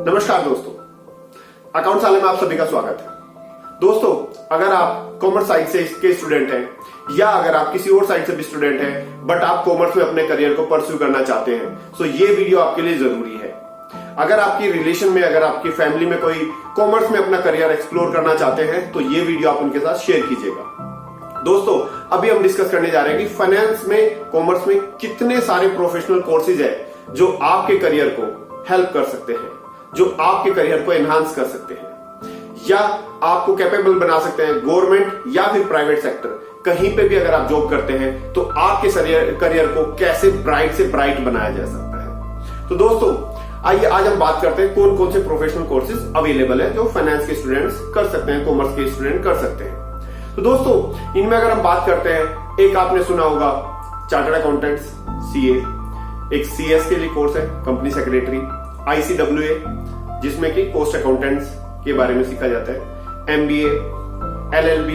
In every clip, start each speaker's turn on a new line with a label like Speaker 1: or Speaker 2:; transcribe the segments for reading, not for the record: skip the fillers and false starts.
Speaker 1: नमस्कार दोस्तों, अकाउंट साले में आप सभी का स्वागत है। दोस्तों, अगर आप कॉमर्स साइड से के स्टूडेंट हैं या अगर आप किसी और साइड से भी स्टूडेंट हैं बट आप कॉमर्स में अपने करियर को परस्यू करना चाहते हैं तो ये वीडियो आपके लिए जरूरी है। अगर आपकी रिलेशन में, अगर आपकी फैमिली में कोई कॉमर्स में अपना करियर एक्सप्लोर करना चाहते हैं तो ये वीडियो आप उनके साथ शेयर कीजिएगा। दोस्तों, अभी हम डिस्कस करने जा रहे हैं कि फाइनेंस में, कॉमर्स में कितने सारे प्रोफेशनल कोर्सेज है जो आपके करियर को हेल्प कर सकते हैं, जो आपके करियर को एनहांस कर सकते हैं या आपको कैपेबल बना सकते हैं। गवर्नमेंट या फिर प्राइवेट सेक्टर, कहीं पे भी अगर आप जॉब करते हैं तो आपके करियर को कैसे ब्राइट से ब्राइट बनाया जा सकता है। तो दोस्तों, आइए आज हम बात करते हैं कौन कौन से प्रोफेशनल कोर्सेज अवेलेबल है जो फाइनेंस के स्टूडेंट्स कर सकते हैं, कॉमर्स के स्टूडेंट कर सकते हैं। तो दोस्तों, इनमें अगर हम बात करते हैं, एक आपने सुना होगा चार्टर्ड अकाउंटेंट्स CA, एक CS के लिए कोर्स है कंपनी सेक्रेटरी, ICWA जिसमें कि कॉस्ट अकाउंटेंट्स के बारे में सीखा जाता है, MBA, LLB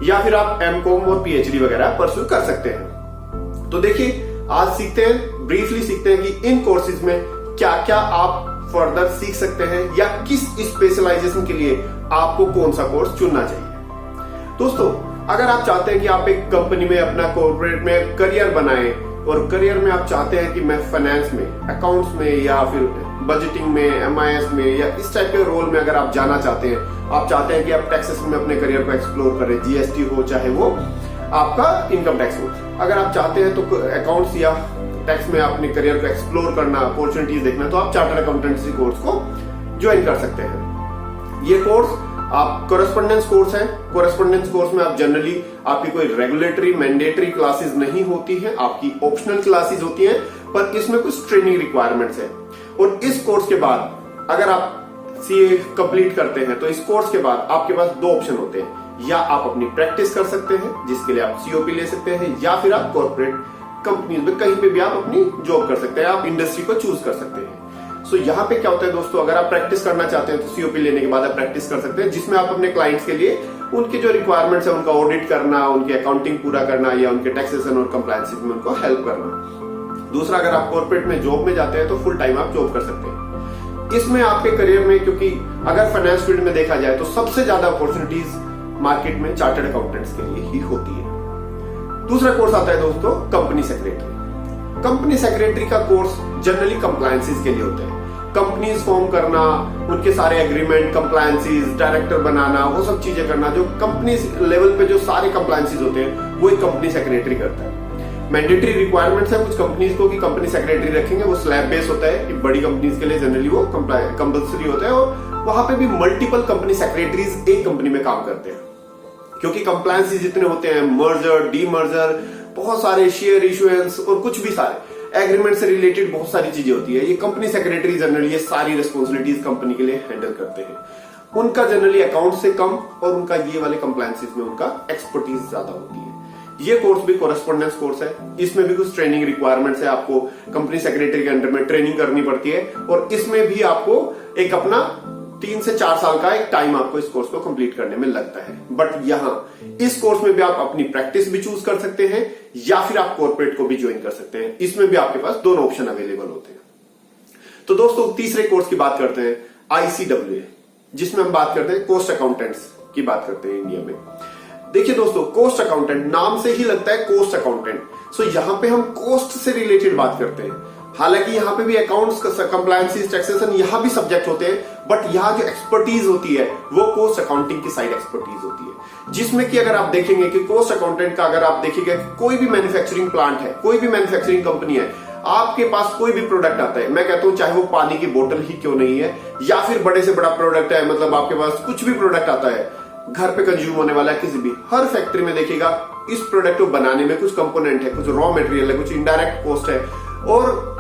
Speaker 1: या फिर आप MCOM और PhD वगैरह परस्यू कर सकते हैं। तो देखिए, आज सीखते हैं, ब्रीफली सीखते हैं कि इन कोर्सेज में क्या क्या आप फर्दर सीख सकते हैं या किस स्पेशलाइजेशन के लिए आपको कौन सा कोर्स चुनना चाहिए। दोस्तों, अगर आप चाहते हैं कि आप एक कंपनी में, अपना कॉर्पोरेट में करियर बनाएं और करियर में आप चाहते हैं कि मैं फाइनेंस में, अकाउंट्स में या फिर बजटिंग में, MIS में या इस टाइप के रोल में अगर आप जाना चाहते हैं, आप चाहते हैं कि आप टैक्सेशन में अपने करियर को एक्सप्लोर करें, GST हो चाहे वो आपका इनकम टैक्स हो, अगर आप चाहते हैं तो अकाउंट्स या टैक्स में अपने करियर को एक्सप्लोर करना, अपॉर्चुनिटीज देखना, तो आप चार्टर्ड अकाउंटेंसी कोर्स को ज्वाइन कर सकते हैं। ये कोर्स आप कोरेस्पोंडेंस कोर्स है। कोरेस्पोंडेंस कोर्स में आप जनरली, आपकी कोई रेगुलेटरी मैंडेटरी क्लासेस नहीं होती है, आपकी ऑप्शनल क्लासेस होती हैं, पर इसमें कुछ ट्रेनिंग रिक्वायरमेंट्स है। और इस कोर्स के बाद अगर आप CA कंप्लीट करते हैं तो इस कोर्स के बाद आपके पास दो ऑप्शन होते हैं, या आप अपनी प्रैक्टिस कर सकते हैं जिसके लिए आप COP ले सकते हैं, या फिर आप कॉर्पोरेट कंपनीज में कहीं पे भी आप अपनी जॉब कर सकते हैं, आप इंडस्ट्री को चूज कर सकते हैं। सो यहाँ पे क्या होता है दोस्तों, अगर आप प्रैक्टिस करना चाहते हैं तो COP लेने के बाद आप प्रैक्टिस कर सकते हैं, जिसमें आप अपने क्लाइंट्स के लिए उनके जो रिक्वायरमेंट्स है उनका ऑडिट करना, उनकी अकाउंटिंग पूरा करना या उनके टैक्सेशन और कंप्लायंस में उनको हेल्प करना। दूसरा, अगर आप कॉर्पोरेट में जॉब में जाते हैं तो फुल टाइम आप जॉब कर सकते हैं। इसमें आपके करियर में, क्योंकि अगर फाइनेंस फील्ड में देखा जाए तो सबसे ज्यादा अपॉर्चुनिटीज मार्केट में चार्टर्ड अकाउंटेंट्स के लिए ही होती है। दूसरा कोर्स आता है दोस्तों कंपनी सेक्रेटरी। कंपनी सेक्रेटरी का कोर्स जनरली कंप्लायंसेस के लिए होता है। कंपनीज फॉर्म करना, उनके सारे एग्रीमेंट, कंप्लायंसेस, डायरेक्टर बनाना, वो सब चीजें करना, जो कंपनी लेवल पे जो सारे कंप्लायंसेस होते हैं वो एक कंपनी सेक्रेटरी करता है। मैंडेटरी रिक्वायरमेंट्स है कुछ कंपनीज को कि कंपनी सेक्रेटरी रखेंगे, वो स्लैब बेस होता है कि बड़ी कंपनीज के लिए जनरली वो कंपल्सरी होता है और वहां पे भी मल्टीपल कंपनी सेक्रेटरीज एक कंपनी में काम करते हैं, क्योंकि कंप्लायंसेस जितने होते हैं, मर्जर, डीमर्जर, बहुत सारे शेयर इशुएंस और कुछ भी सारे एग्रीमेंट से रिलेटेड बहुत सारी चीजें होती है, ये कंपनी सेक्रेटरी जनरली ये सारी रिस्पॉन्सिबिलिटीज कंपनी के लिए हैंडल करते हैं। उनका जनरली अकाउंट से कम और उनका ये वाले कंप्लायंसेस में उनका एक्सपर्टीज ज्यादा होती है। ये कोर्स भी कोरेस्पोंडेंस कोर्स है, इसमें भी कुछ ट्रेनिंग रिक्वायरमेंट्स है, आपको कंपनी सेक्रेटरी के अंडर में ट्रेनिंग करनी पड़ती है और इसमें भी आपको एक अपना 3 से 4 साल का एक टाइम आपको इस कोर्स को कंप्लीट करने में लगता है। बट यहाँ इस कोर्स में भी आप अपनी प्रैक्टिस भी चूज कर सकते हैं या फिर आप कॉर्पोरेट को भी ज्वाइन कर सकते हैं। इसमें भी आपके पास दोनों ऑप्शन अवेलेबल होते हैं। तो दोस्तों, तीसरे कोर्स की बात करते हैं, ICWA, जिसमें हम बात करते हैं कॉस्ट अकाउंटेंट्स की बात करते हैं इंडिया में। देखिए दोस्तों, कॉस्ट अकाउंटेंट नाम से ही लगता है कॉस्ट अकाउंटेंट। सो यहाँ पे हम कॉस्ट से रिलेटेड बात करते हैं। हालांकि यहाँ पे भी अकाउंट्स, कंप्लायंसेस, टैक्सेशन यहाँ भी सब्जेक्ट होते हैं, बट यहाँ जो एक्सपर्टीज होती है वो कॉस्ट अकाउंटिंग की साइड एक्सपर्टीज होती है, जिसमें कि अगर आप देखेंगे कि कॉस्ट अकाउंटेंट का, अगर आप देखेंगे कोई भी मैन्युफैक्चरिंग प्लांट है, कोई भी मैन्युफैक्चरिंग कंपनी है, आपके पास कोई भी प्रोडक्ट आता है, मैं कहता हूं चाहे वो पानी की बोतल ही क्यों नहीं है या फिर बड़े से बड़ा प्रोडक्ट है, मतलब आपके पास कुछ भी प्रोडक्ट आता है घर पे कंज्यूम होने वाला है, किसी भी, हर फैक्ट्री में देखिएगा इस प्रोडक्ट को बनाने में कुछ कंपोनेंट है, कुछ रॉ मटेरियल है, कुछ इनडायरेक्ट कॉस्ट है और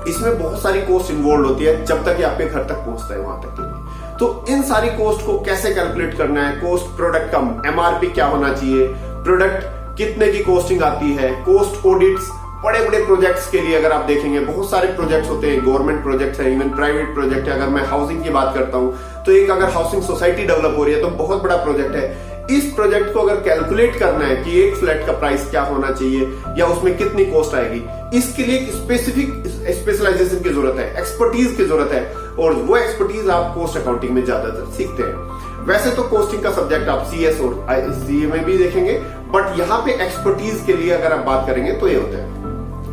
Speaker 1: इसमें बहुत सारी कॉस्ट इन्वॉल्व होती है जब तक ये आपके घर तक पहुंचता है वहां तक के लिए। तो इन सारी कॉस्ट को कैसे कैलकुलेट करना है, कॉस्ट, प्रोडक्ट का MRP क्या होना चाहिए, प्रोडक्ट कितने की कॉस्टिंग आती है, कॉस्ट ऑडिट्स, बड़े बड़े प्रोजेक्ट्स के लिए अगर आप देखेंगे बहुत सारे प्रोजेक्ट्स होते हैं, गवर्नमेंट प्रोजेक्ट्स है, इवन प्राइवेट प्रोजेक्ट है। अगर मैं हाउसिंग की बात करता हूं तो एक अगर हाउसिंग सोसाइटी डेवलप हो रही है तो बहुत बड़ा प्रोजेक्ट है। इस प्रोजेक्ट को अगर कैलकुलेट करना है कि एक फ्लैट का प्राइस क्या होना चाहिए या उसमें कितनी कॉस्ट आएगी, इसके लिए एक स्पेसिफिक स्पेशलाइजेशन की जरूरत है, एक्सपर्टीज की जरूरत है। और वो एक्सपर्टीज आप कॉस्ट अकाउंटिंग में ज्यादातर सीखते हैं। वैसे तो कॉस्टिंग का सब्जेक्ट आप सीएस और सीए में भी देखेंगे, बट यहाँ पे एक्सपर्टीज के लिए अगर आप बात करेंगे तो ये होता है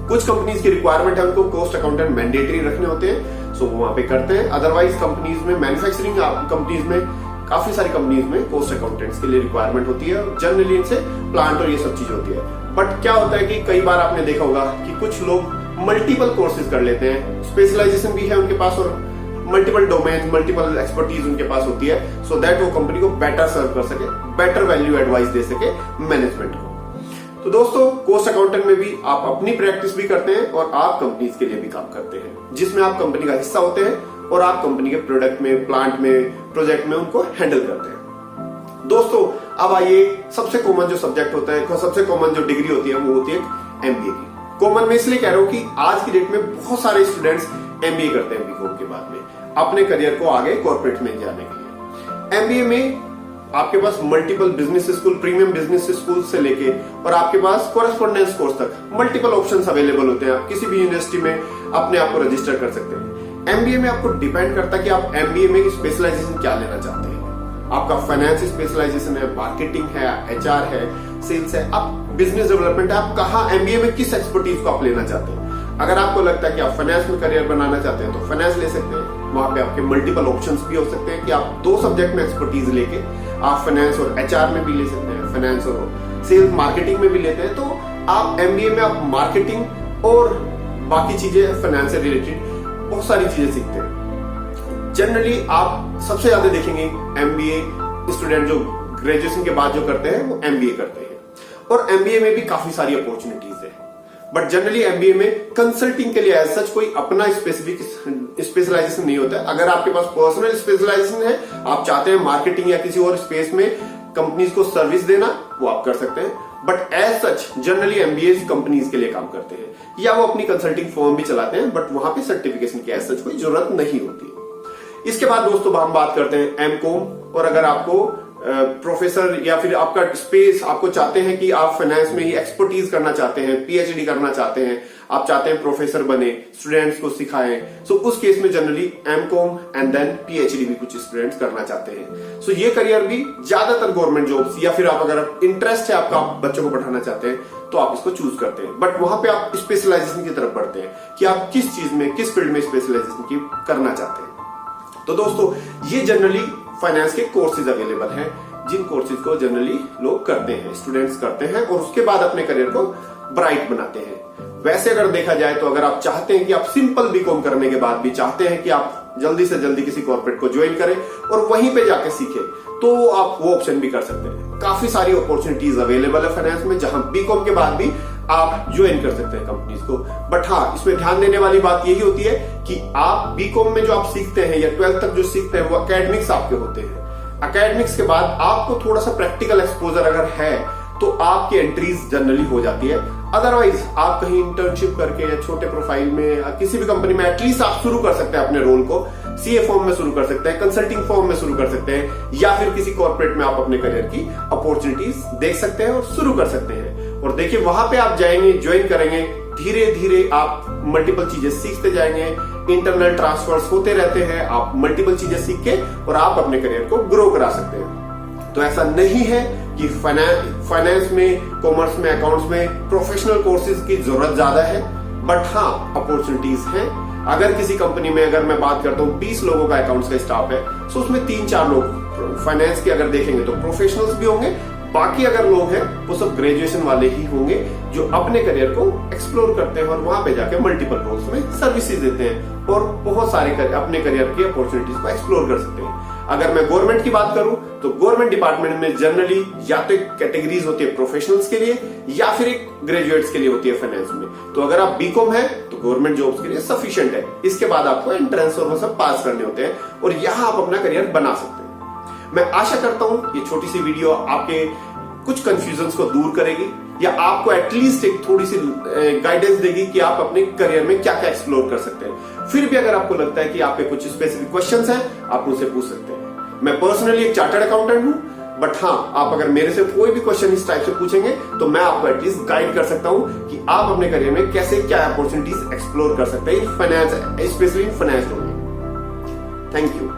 Speaker 1: कुछ कंपनीज की रिक्वायरमेंट है, उनको कॉस्ट अकाउंटेंट मैंडेटरी रखने होते हैं, सो वो वहां पे करते हैं। अदरवाइज कंपनीज में, मैन्युफैक्चरिंग कंपनीज में, काफी सारी कंपनीज में कॉस्ट अकाउंटेंट्स के लिए रिक्वायरमेंट होती है। जनरली इनसे प्लांट और ये सब चीज होती है। बट क्या होता है कि कई बार आपने देखा होगा कि कुछ लोग मल्टीपल कोर्सेज कर लेते हैं, स्पेशलाइजेशन भी है उनके पास और मल्टीपल डोमेन, मल्टीपल एक्सपर्टीज उनके पास होती है, सो दैट वो कंपनी को बेटर सर्व कर सके, बेटर वैल्यू एडवाइस दे सके मैनेजमेंट को। तो दोस्तों, कॉस्ट अकाउंटेंट में भी आप अपनी प्रैक्टिस भी करते हैं और आप कंपनीज के लिए भी काम करते हैं, जिसमें आप कंपनी का हिस्सा होते हैं और आप कंपनी के प्रोडक्ट में, प्लांट में, प्रोजेक्ट में उनको हैंडल करते हैं। दोस्तों, अब आइए, सबसे कॉमन जो सब्जेक्ट होता है, सबसे कॉमन जो डिग्री होती है वो होती है एमबीए की। कॉमन में इसलिए कह रहा हूं कि आज की डेट में बहुत सारे स्टूडेंट्स एमबीए करते हैं बीकॉम के बाद में अपने करियर को आगे कॉर्पोरेट में जाने के लिए। एमबीए में आपके पास multiple business school, premium business school से लेके और आपके पास कोरेस्पोंडेंस कोर्स तक मल्टीपल ऑप्शंस अवेलेबल होते हैं। आप किसी भी यूनिवर्सिटी में अपने आप को रजिस्टर कर सकते हैं। एमबीए में आपको डिपेंड करता है कि आप एमबीए में स्पेशलाइजेशन क्या लेना चाहते हैं। आपका फाइनेंस स्पेशलाइजेशन है, मार्केटिंग है, एचआर है, सेल्स है, आप बिजनेस डेवलपमेंट है, आप कहाँ एमबीए में किस एक्सपर्टीज को आप लेना चाहते हैं। अगर आपको लगता है कि आप फाइनेंस में करियर बनाना चाहते हैं तो फाइनेंस ले सकते हैं। वहां पे आपके मल्टीपल ऑप्शंस भी हो सकते हैं कि आप 2 सब्जेक्ट में एक्सपर्टीज लेके आप फाइनेंस और एचआर में भी ले सकते हैं, फाइनेंस और सेल्स मार्केटिंग में भी लेते हैं। तो आप एमबीए में आप मार्केटिंग और बाकी चीजें फाइनेंस से रिलेटेड बहुत सारी चीजें सीखते हैं। जनरली आप सबसे ज्यादा देखेंगे एमबीए स्टूडेंट जो ग्रेजुएशन के बाद जो करते हैं वो एमबीए करते हैं, और एमबीए में भी काफी सारी अपॉर्चुनिटीज है। बट जनरली एमबीए में कंसल्टिंग के लिए एज सच कोई अपना स्पेसिफिक स्पेशलाइजेशन नहीं होता है। अगर आपके पास पर्सनल स्पेशलाइजेशन है, आप चाहते हैं मार्केटिंग या किसी और स्पेस में कंपनीज को सर्विस देना, वो आप कर सकते हैं। But as such generally MBA companies के लिए काम करते हैं, या वो अपनी कंसल्टिंग फर्म भी चलाते हैं, बट वहां पे सर्टिफिकेशन की एज सच कोई जरूरत नहीं होती। इसके बाद दोस्तों हम बात करते हैं एमकॉम, और अगर आपको प्रोफेसर या फिर आपका स्पेस, आपको चाहते हैं कि आप फाइनेंस में ही एक्सपर्टीज करना चाहते हैं, पीएचडी करना चाहते हैं, आप चाहते हैं प्रोफेसर बने, स्टूडेंट्स को सिखाएं, सो उस केस में generally MCom and then PhD भी कुछ स्टूडेंट्स करना चाहते हैं। सो ये करियर भी ज्यादातर गवर्नमेंट जॉब्स, या फिर आप अगर इंटरेस्ट है आपका, आप बच्चों को पढ़ाना चाहते हैं तो आप इसको चूज करते हैं। बट वहां पे आप स्पेशलाइजेशन की तरफ बढ़ते हैं कि आप किस चीज में, किस फील्ड में स्पेशलाइजेशन की करना चाहते हैं। तो दोस्तों, ये जनरली फाइनेंस के कोर्सेज अवेलेबल हैं, जिन कोर्सेज को जनरली लोग करते हैं, स्टूडेंट्स करते हैं, और उसके बाद अपने करियर को ब्राइट बनाते हैं। वैसे अगर देखा जाए तो अगर आप चाहते हैं कि आप सिंपल बीकॉम करने के बाद भी चाहते हैं कि आप जल्दी से जल्दी किसी कॉर्पोरेट को ज्वाइन करें और वहीं पे जाके सीखें, तो आप वो ऑप्शन भी कर सकते हैं। काफी सारी अपॉर्चुनिटीज अवेलेबल है फाइनेंस में, जहां बीकॉम के बाद भी आप ज्वाइन कर सकते हैं कंपनीज को। बट हाँ, इसमें ध्यान देने वाली बात यही होती है कि आप बीकॉम में जो आप सीखते हैं या 12th तक जो सीखते हैं वो एकेडमिक्स आपके होते हैं। एकेडमिक्स के बाद आपको थोड़ा सा प्रैक्टिकल एक्सपोजर अगर है तो आपकी एंट्रीज जनरली हो जाती है। अदरवाइज आप कहीं इंटर्नशिप करके या छोटे प्रोफाइल में किसी भी कंपनी में एटलीस्ट आप शुरू कर सकते हैं अपने रोल को। सीए फॉर्म में शुरू कर सकते हैं, कंसल्टिंग फॉर्म में शुरू कर सकते हैं, या फिर किसी कॉर्पोरेट में आप अपने करियर की अपॉर्चुनिटीज देख सकते हैं और शुरू कर सकते हैं। और देखिए, वहां पे आप जाएंगे, ज्वाइन करेंगे, धीरे धीरे आप मल्टीपल चीजें सीखते जाएंगे, इंटरनल ट्रांसफर्स होते रहते हैं, आप मल्टीपल चीजें सीख के और आप अपने करियर को ग्रो करा सकते हैं। तो ऐसा नहीं है कि फाइनेंस में, कॉमर्स में, अकाउंट्स में प्रोफेशनल कोर्सेज की जरूरत ज्यादा है, बट हाँ अपॉर्चुनिटीज हैं। अगर किसी कंपनी में, अगर मैं बात करता हूँ 20 लोगों का अकाउंट्स का स्टाफ है, तो उसमें 3-4 लोग फाइनेंस के अगर देखेंगे तो प्रोफेशनल्स भी होंगे, बाकी अगर लोग हैं वो सब ग्रेजुएशन वाले ही होंगे जो अपने करियर को एक्सप्लोर करते हैं और वहां पे जाके मल्टीपल रोल्स में सर्विसेज देते हैं और बहुत सारे अपने करियर की अपॉर्चुनिटीज को एक्सप्लोर कर सकते हैं। अगर मैं गवर्नमेंट की बात करूं तो गवर्नमेंट डिपार्टमेंट में जनरली या तो कैटेगरीज होती है प्रोफेशनल्स के लिए या फिर एक ग्रेजुएट्स के लिए होती है फाइनेंस में। तो अगर आप बीकॉम है तो गवर्नमेंट जॉब्स के लिए सफिशिएंट है। इसके बाद आपको एंट्रेंस और वो सब पास करने होते हैं और यहां आप अपना करियर बना सकते हैं। मैं आशा करता हूं ये छोटी सी वीडियो आपके कुछ कंफ्यूजन्स को दूर करेगी या आपको एटलीस्ट एक थोड़ी सी गाइडेंस देगी कि आप अपने करियर में क्या क्या एक्सप्लोर कर सकते हैं। फिर भी अगर आपको लगता है कि आपके कुछ स्पेसिफिक क्वेश्चंस हैं, आप मुझसे पूछ सकते हैं। मैं पर्सनली एक चार्टर्ड अकाउंटेंट हूं, बट हाँ, आप अगर मेरे से कोई भी क्वेश्चन इस टाइप से पूछेंगे तो मैं आपको एटलीस्ट गाइड कर सकता हूं कि आप अपने करियर में कैसे क्या अपॉर्चुनिटीज एक्सप्लोर कर सकते हैं finance, specially in finance domain. Thank you.